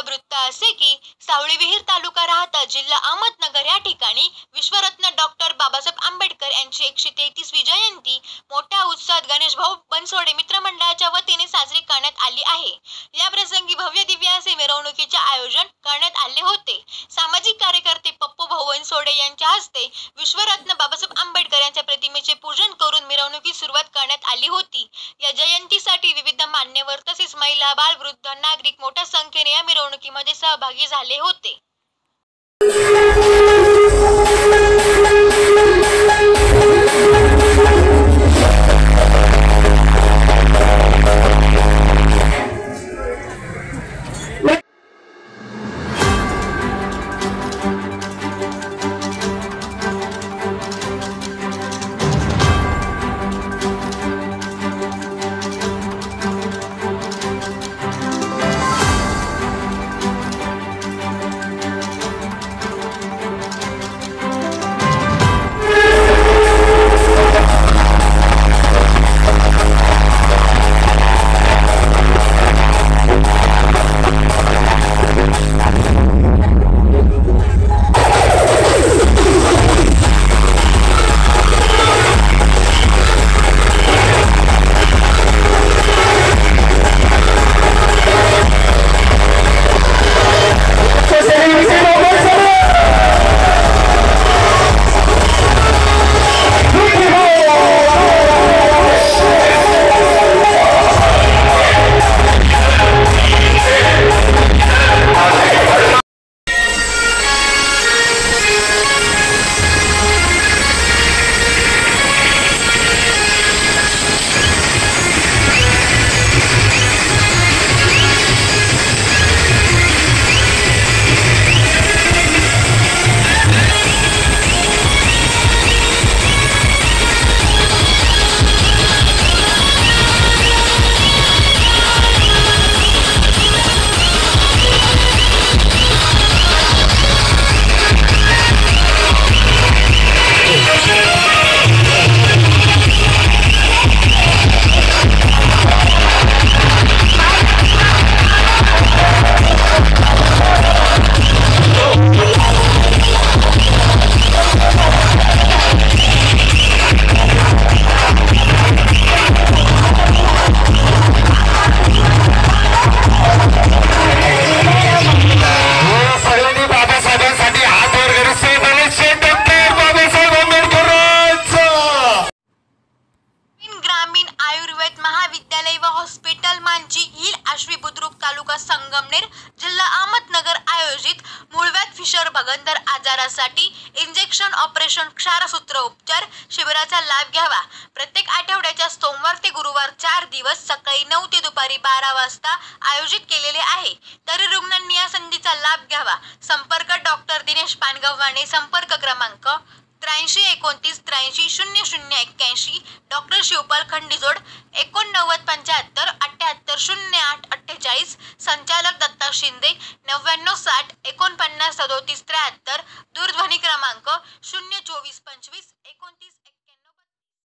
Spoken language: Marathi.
वृत्त असे की सावळी विहीर तालुका राहता जिल्हा अहमदनगर या ठिकाणी विश्वरत्न डॉक्टर बाबासाहेब आंबेडकर यांची 133वी जयंती मोठ्या उत्साहात गणेश भाऊ बनसोडे मित्रमंडळाच्या वतीने साजरी करण्यात आली आहे। या प्रसंगी भव्य दिव्य असे मिरवणुकीचे आयोजन करण्यात आले होते। सामाजिक कार्यकर्ते पप्पू भाऊ बनसोडे यांच्या हस्ते विश्वरत्न बाबासाहेब आंबेडकर यांच्या प्रतिमेचे पूजन करून मिरवणुकीस सुरुवात करण्यात आली होती। या जयंतीसाठी विविध मान्यवर तसेच महिला, बाल, वृद्ध नागरिक मोठ्या संख्येने या मिरवणुकीमध्ये सहभागी झाले होते। महाविद्यालय व हॉस्पिटल मांजी हिल आश्वी बुद्रुक तालुका संगमनेर जिल्हा अहमदनगर आयोजित मूळव्याध फिशर भगंदर आजारासाठी इंजेक्शन ऑपरेशन क्षारसूत्र उपचार शिबिराचा लाभ घ्यावा। प्रत्येक आठवड्याच्या सोमवार ते गुरुवार 4 दिवस सकाळी 9 ते दुपारी 12 वाजता आयोजित केलेले आहे। तरी रुग्णांनी या संधीचा लाभ घ्यावा। संपर्क डॉक्टर दिनेश पानगव्हाणे, संपर्क क्रमांक 83 29 83 0081, डॉक्टर शिवपाल खंडीजोड 89 75 78 08 48, संचालक दत्ता शिंदे 99 60 49 37 73, दूरध्वनी क्रमांक 024 25 29